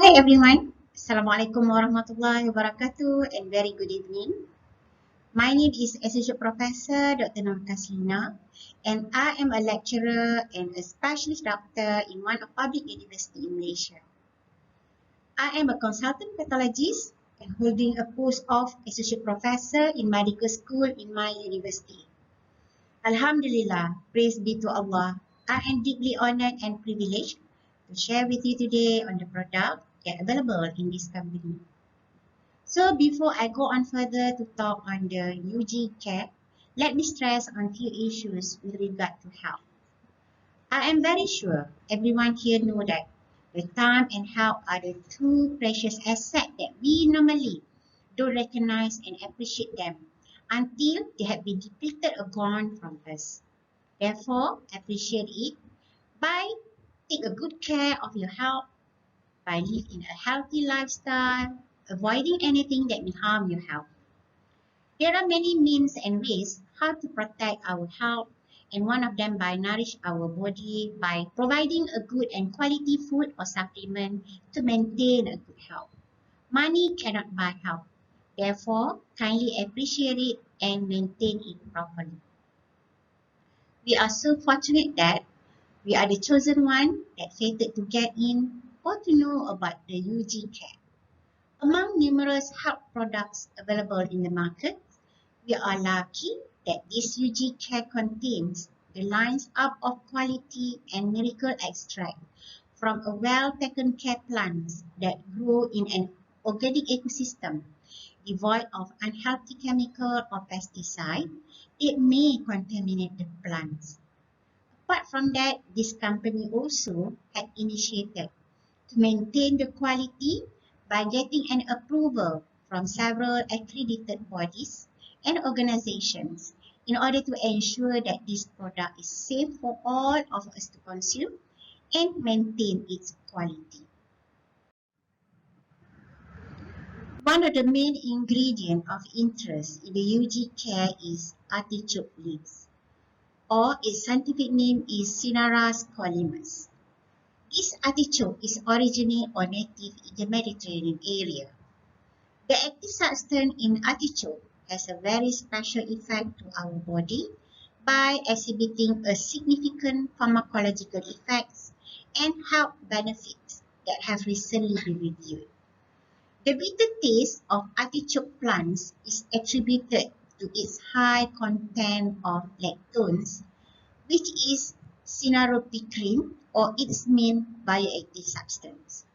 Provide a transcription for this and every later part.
Hi everyone, Assalamualaikum warahmatullahi wabarakatuh and very good evening. My name is Associate Professor Dr Noor Kaslina and I am a lecturer and a specialist doctor in one of public university in Malaysia. I am a consultant pathologist and holding a post of Associate Professor in medical school in my university. Alhamdulillah, praise be to Allah. I am deeply honored and privileged to share with you today on the product available in this company. So before I go on further to talk on the UGCare, let me stress on few issues with regard to health. I am very sure everyone here know that the time and health are the two precious assets that we normally don't recognize and appreciate them until they have been depleted or gone from us. Therefore, appreciate it by take a good care of your health, by living a healthy lifestyle, avoiding anything that will harm your health. There are many means and ways how to protect our health, and one of them by nourish our body by providing a good and quality food or supplement to maintain a good health. Money cannot buy health. Therefore, kindly appreciate it and maintain it properly. We are so fortunate that we are the chosen one that fated to get in or to know about the UGCare. Among numerous health products available in the market, we are lucky that this UGCare contains the lines up of quality and miracle extract from a well-taken care plants that grow in an organic ecosystem devoid of unhealthy chemical or pesticide that may contaminate the plants. Apart from that, this company also had initiated to maintain the quality by getting an approval from several accredited bodies and organizations in order to ensure that this product is safe for all of us to consume and maintain its quality. One of the main ingredients of interest in the UGCare is artichoke leaves, or its scientific name is Cinnaras collimus. This artichoke is originate or native in the Mediterranean area. The active substance in artichoke has a very special effect to our body by exhibiting a significant pharmacological effects and health benefits that have recently been reviewed. The bitter taste of artichoke plants is attributed to its high content of lactones, which is cynaropicrin or its main bioactive substance.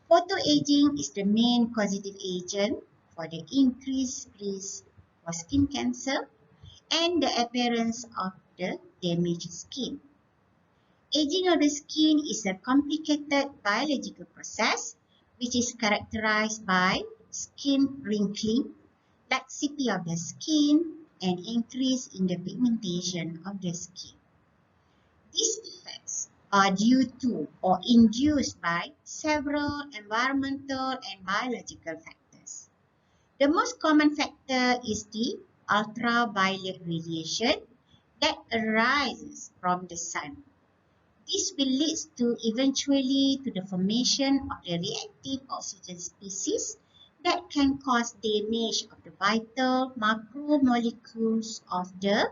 Photoaging is the main causative agent for the increased risk for skin cancer and the appearance of the damaged skin. Aging of the skin is a complicated biological process which is characterized by skin wrinkling, laxity of the skin, and increase in the pigmentation of the skin. These effects are due to or induced by several environmental and biological factors. The most common factor is the ultraviolet radiation that arises from the sun. This will lead to eventually to the formation of the reactive oxygen species that can cause damage of the vital macromolecules of the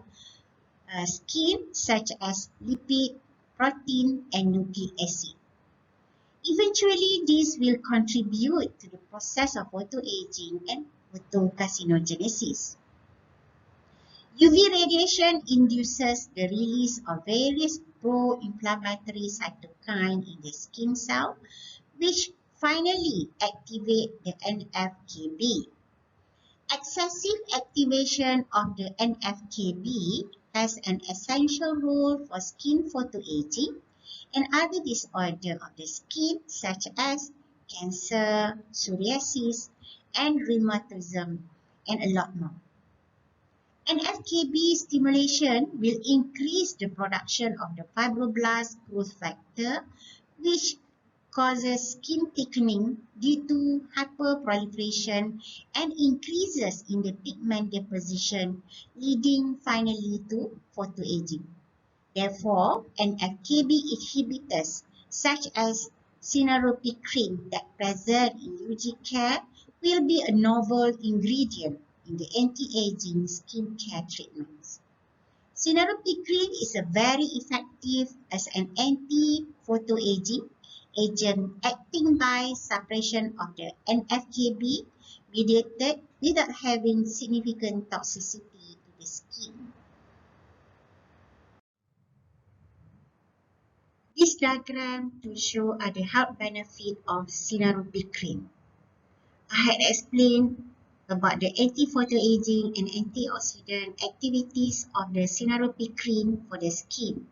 skin such as lipid, protein and nucleic acid. Eventually, this will contribute to the process of photoaging and photocarcinogenesis. UV radiation induces the release of various pro-inflammatory cytokines in the skin cell, which finally activate the NF-κB. Excessive activation of the NF-κB has an essential role for skin photoaging and other disorders of the skin such as cancer, psoriasis, and rheumatism, and a lot more. NF-κB stimulation will increase the production of the fibroblast growth factor, which causes skin thickening due to hyperproliferation and increases in the pigment deposition, leading finally to photoaging. Therefore, NF-κB inhibitors such as Synaropic cream that present in UGCare will be a novel ingredient in the anti-aging skincare treatments. Synaropic cream is a very effective as an anti-photoaging agent acting by suppression of the NFKB mediated without having significant toxicity to the skin. This diagram to show the health benefit of Synaropic cream. I had explained about the anti-photoaging and antioxidant activities of the Synaropic cream for the skin.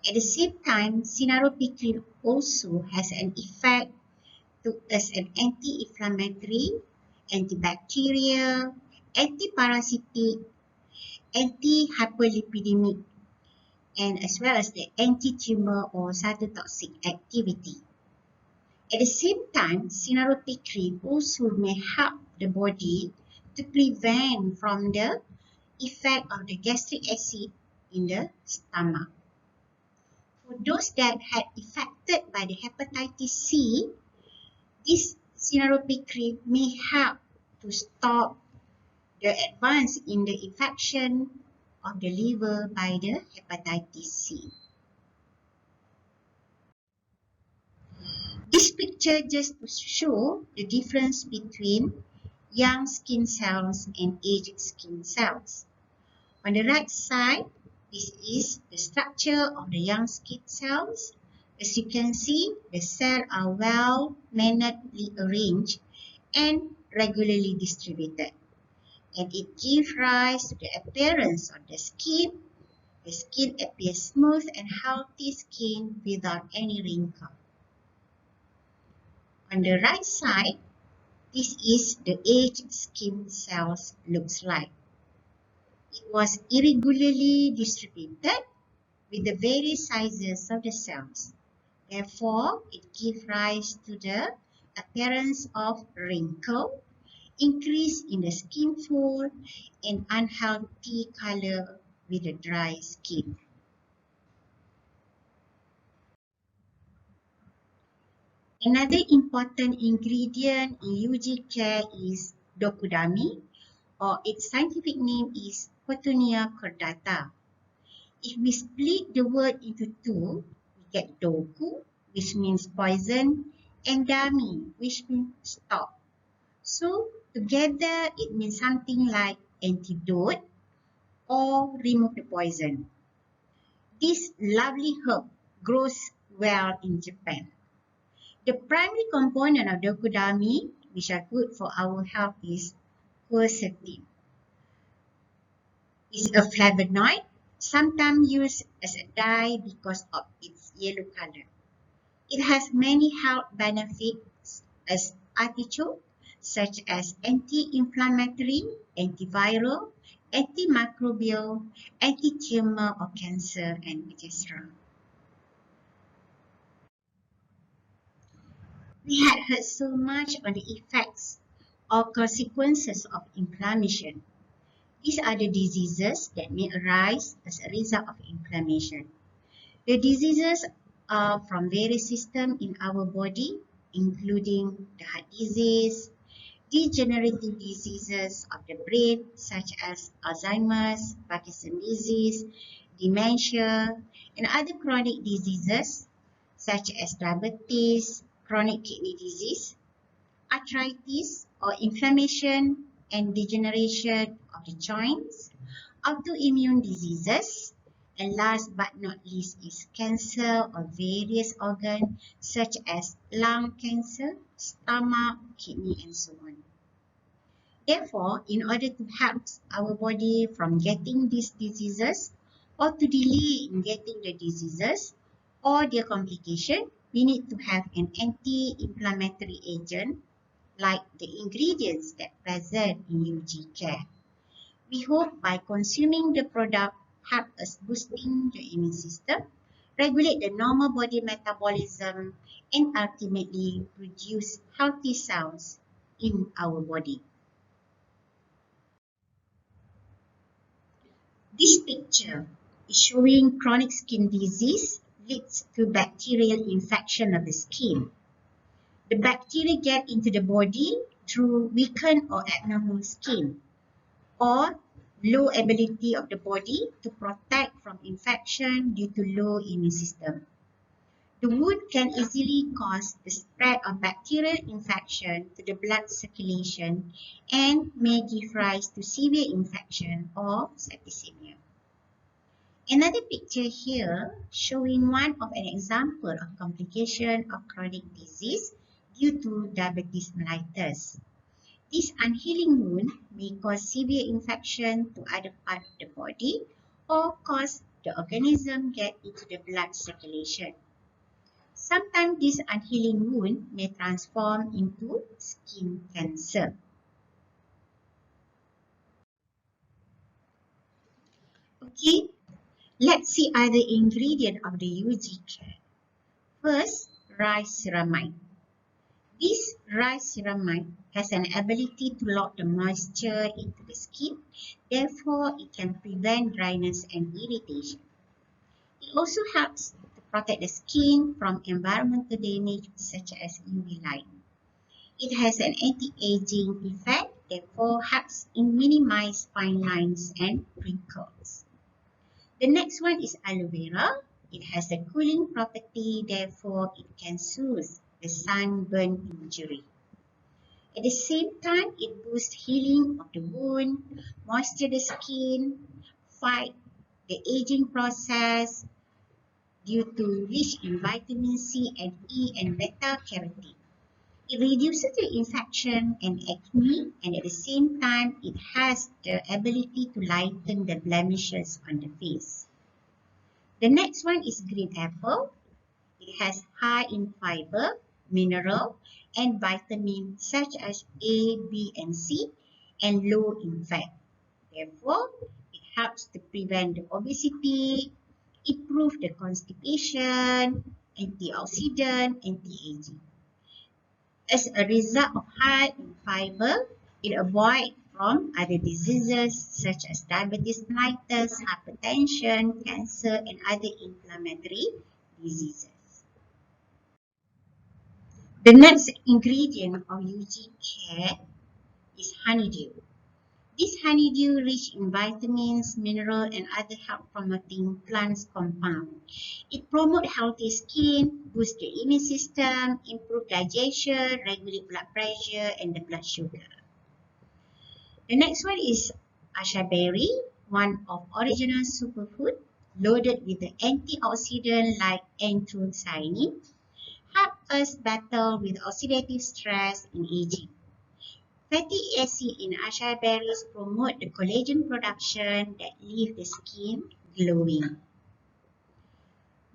At the same time, Synaropic cream also has an effect as an anti-inflammatory, antibacterial, anti-parasitic, anti-hyperlipidemic, and as well as the anti-tumor or cytotoxic activity. At the same time, Synaropic cream also may help the body to prevent from the effect of the gastric acid in the stomach. For those that had affected by the hepatitis C, this Synaropic cream may help to stop the advance in the infection of the liver by the hepatitis C. This picture just to show the difference between young skin cells and aged skin cells. On the right side, this is the structure of the young skin cells. As you can see, the cells are well manneredly arranged and regularly distributed. And it gives rise to the appearance of the skin. The skin appears smooth and healthy skin without any wrinkle. On the right side, this is the aged skin cells looks like. It was irregularly distributed with the various sizes of the cells. Therefore, it gives rise to the appearance of wrinkle, increase in the skin fold, and unhealthy color with the dry skin. Another important ingredient in UGCare is dokudami, or its scientific name is Cotonia cordata. If we split the word into two, we get doku, which means poison, and dami, which means stop. So together it means something like antidote or remove the poison. This lovely herb grows well in Japan. The primary component of dokudami, which are good for our health, is quercetin. It's a flavonoid, sometimes used as a dye because of its yellow color. It has many health benefits as artichoke, such as anti-inflammatory, antiviral, antimicrobial, anti-tumor or cancer, and etc. We had heard so much on the effects or consequences of inflammation. These are the diseases that may arise as a result of inflammation. The diseases are from various systems in our body, including the heart disease, degenerative diseases of the brain, such as Alzheimer's, Parkinson's disease, dementia, and other chronic diseases, such as diabetes, chronic kidney disease, arthritis or inflammation and degeneration of the joints, autoimmune diseases, and last but not least is cancer of various organs such as lung cancer, stomach, kidney, and so on. Therefore, in order to help our body from getting these diseases or to delay in getting the diseases or their complication, we need to have an anti-inflammatory agent like the ingredients that present in UGCare. We hope by consuming the product help us boosting the immune system, regulate the normal body metabolism, and ultimately produce healthy cells in our body. This picture is showing chronic skin disease leads to bacterial infection of the skin. The bacteria get into the body through weakened or abnormal skin, or low ability of the body to protect from infection due to low immune system. The wound can easily cause the spread of bacterial infection to the blood circulation and may give rise to severe infection or septicemia. Another picture here showing one of an example of complication of chronic disease due to diabetes mellitus. This unhealing wound may cause severe infection to other parts of the body or cause the organism get into the blood circulation. Sometimes this unhealing wound may transform into skin cancer. Okay, let's see other ingredient of the UGCare. First, rice ceramide. This rice ceramide has an ability to lock the moisture into the skin, therefore it can prevent dryness and irritation. It also helps to protect the skin from environmental damage such as UV light. It has an anti-aging effect, therefore helps in minimize fine lines and wrinkles. The next one is aloe vera. It has a cooling property, therefore it can soothe the sunburn injury. At the same time, it boosts healing of the wound, moisture the skin, fight the aging process due to rich in vitamin C and E and beta-carotene. It reduces the infection and acne, and at the same time, it has the ability to lighten the blemishes on the face. The next one is green apple. It has high in fiber, mineral, and vitamin such as A, B, and C, and low in fat. Therefore, it helps to prevent the obesity, improve the constipation, antioxidant, anti-aging. As a result of high in fiber, it avoids from other diseases such as diabetes mellitus, hypertension, cancer, and other inflammatory diseases. The next ingredient of UGCare is honeydew. This honeydew rich in vitamins, minerals, and other health-promoting plants compounds. It promotes healthy skin, boosts the immune system, improves digestion, regulates blood pressure, and the blood sugar. The next one is asha berry, one of original superfood loaded with the antioxidant like anthocyanin. Help us battle with oxidative stress in aging. Fatty acid in acai berries promote the collagen production that leave the skin glowing.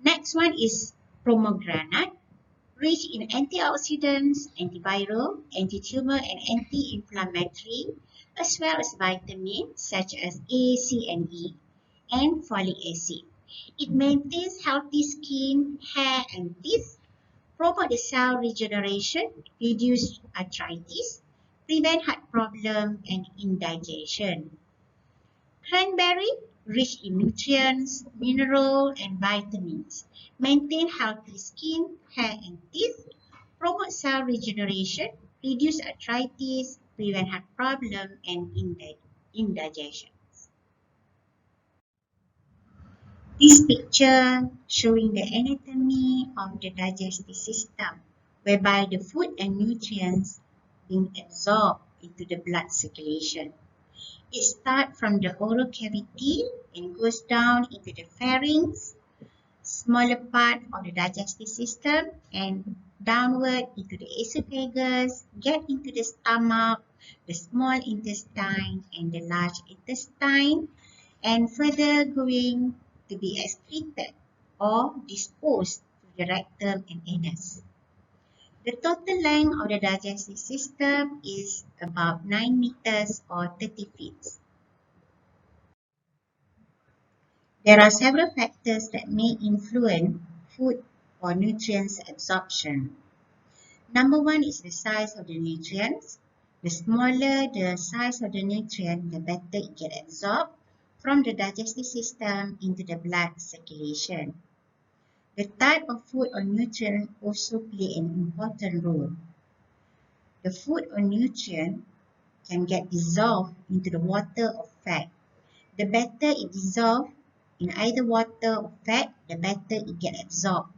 Next one is pomegranate, rich in antioxidants, antiviral, anti-tumor, and anti-inflammatory, as well as vitamins such as A, C, and E, and folic acid. It maintains healthy skin, hair, and teeth, promote the cell regeneration, reduce arthritis, prevent heart problem, and indigestion. Cranberry, rich in nutrients, mineral, and vitamins, maintain healthy skin, hair, and teeth, promote cell regeneration, reduce arthritis, prevent heart problem, and indigestion. This picture showing the anatomy of the digestive system, whereby the food and nutrients being absorbed into the blood circulation. It starts from the oral cavity and goes down into the pharynx, smaller part of the digestive system, and downward into the esophagus, get into the stomach, the small intestine, and the large intestine, and further going to be excreted or disposed to the rectum and anus. The total length of the digestive system is about 9 meters or 30 feet. There are several factors that may influence food or nutrients absorption. Number one is the size of the nutrients. The smaller the size of the nutrient, the better it gets absorbed from the digestive system into the blood circulation. The type of food or nutrient also play an important role. The food or nutrient can get dissolved into the water or fat. The better it dissolves in either water or fat, the better it gets absorbed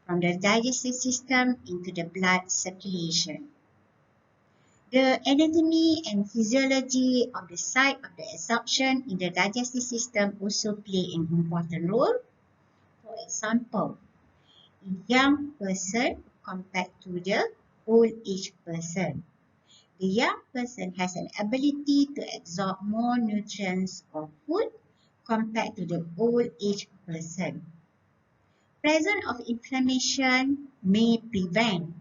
from the digestive system into the blood circulation. The anatomy and physiology of the site of the absorption in the digestive system also play an important role. For example, in young person compared to the old age person. The young person has an ability to absorb more nutrients or food compared to the old age person. Presence of inflammation may prevent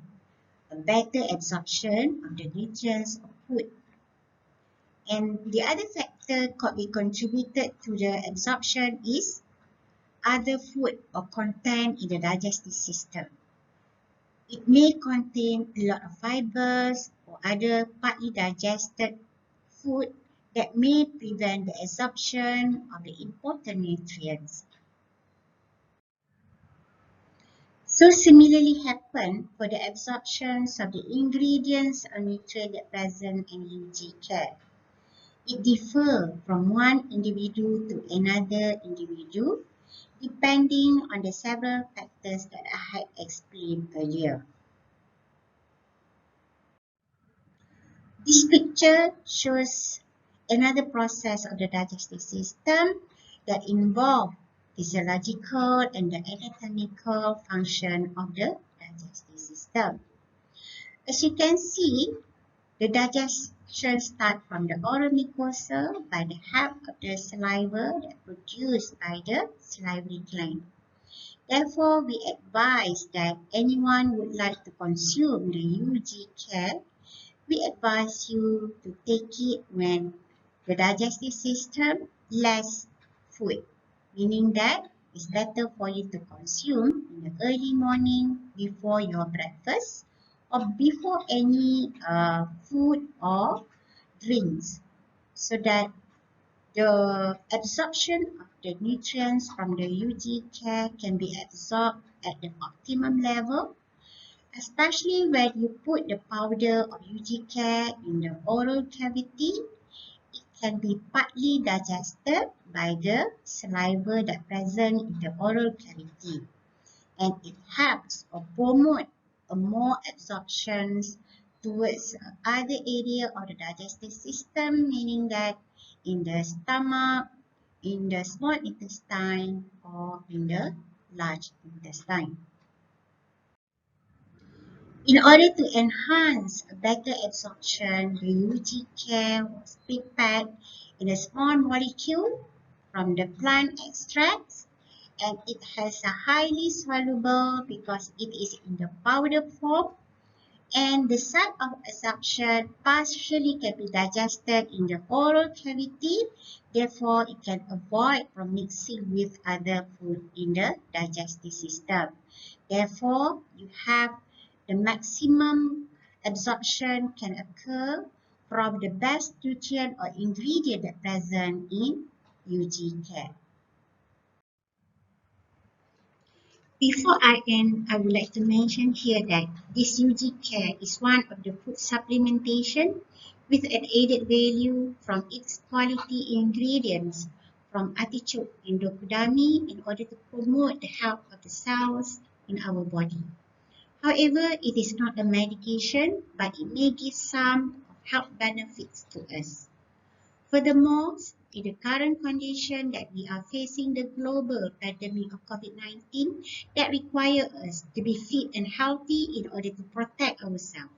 a better absorption of the nutrients of food. And the other factor could be contributed to the absorption is other food or content in the digestive system. It may contain a lot of fibers or other partly digested food that may prevent the absorption of the important nutrients. So similarly happen for the absorptions of the ingredients or nutrients that present in UGCare. It differs from one individual to another individual depending on the several factors that I had explained earlier. This picture shows another process of the digestive system that involves physiological and the anatomical function of the digestive system. As you can see, the digestion starts from the oral mucosa by the help of the saliva that produced by the salivary gland. Therefore, we advise that anyone would like to consume the UGCare, we advise you to take it when the digestive system less food, meaning that it's better for you to consume in the early morning before your breakfast or before any food or drinks, so that the absorption of the nutrients from the UGCare can be absorbed at the optimum level, especially when you put the powder of UGCare in the oral cavity. It can be partly digested by the saliva that present in the oral cavity, and it helps or promote a more absorptions towards other area of the digestive system, meaning that in the stomach, in the small intestine, or in the large intestine. In order to enhance a better absorption, the UGCare was prepared in a small molecule from the plant extracts, and it has a highly soluble because it is in the powder form, and the site of absorption partially can be digested in the oral cavity. Therefore, it can avoid from mixing with other food in the digestive system. Therefore, you have the maximum absorption can occur from the best nutrient or ingredient that present in UGCare. Before I end, I would like to mention here that this UGCare is one of the food supplementation with an added value from its quality ingredients from artichoke and dokudami in order to promote the health of the cells in our body. However, it is not a medication, but it may give some health benefits to us. Furthermore, in the current condition that we are facing the global pandemic of COVID-19 that require us to be fit and healthy in order to protect ourselves.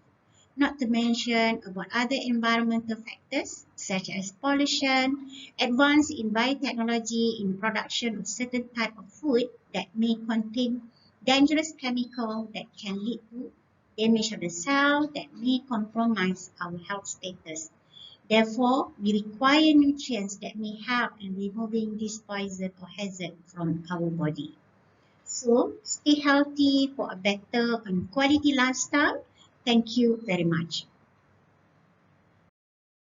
Not to mention about other environmental factors such as pollution, advance in biotechnology in production of certain type of food that may contain dangerous chemical that can lead to damage of the cell that may compromise our health status. Therefore, we require nutrients that may help in removing this poison or hazard from our body. So, stay healthy for a better and quality lifestyle. Thank you very much.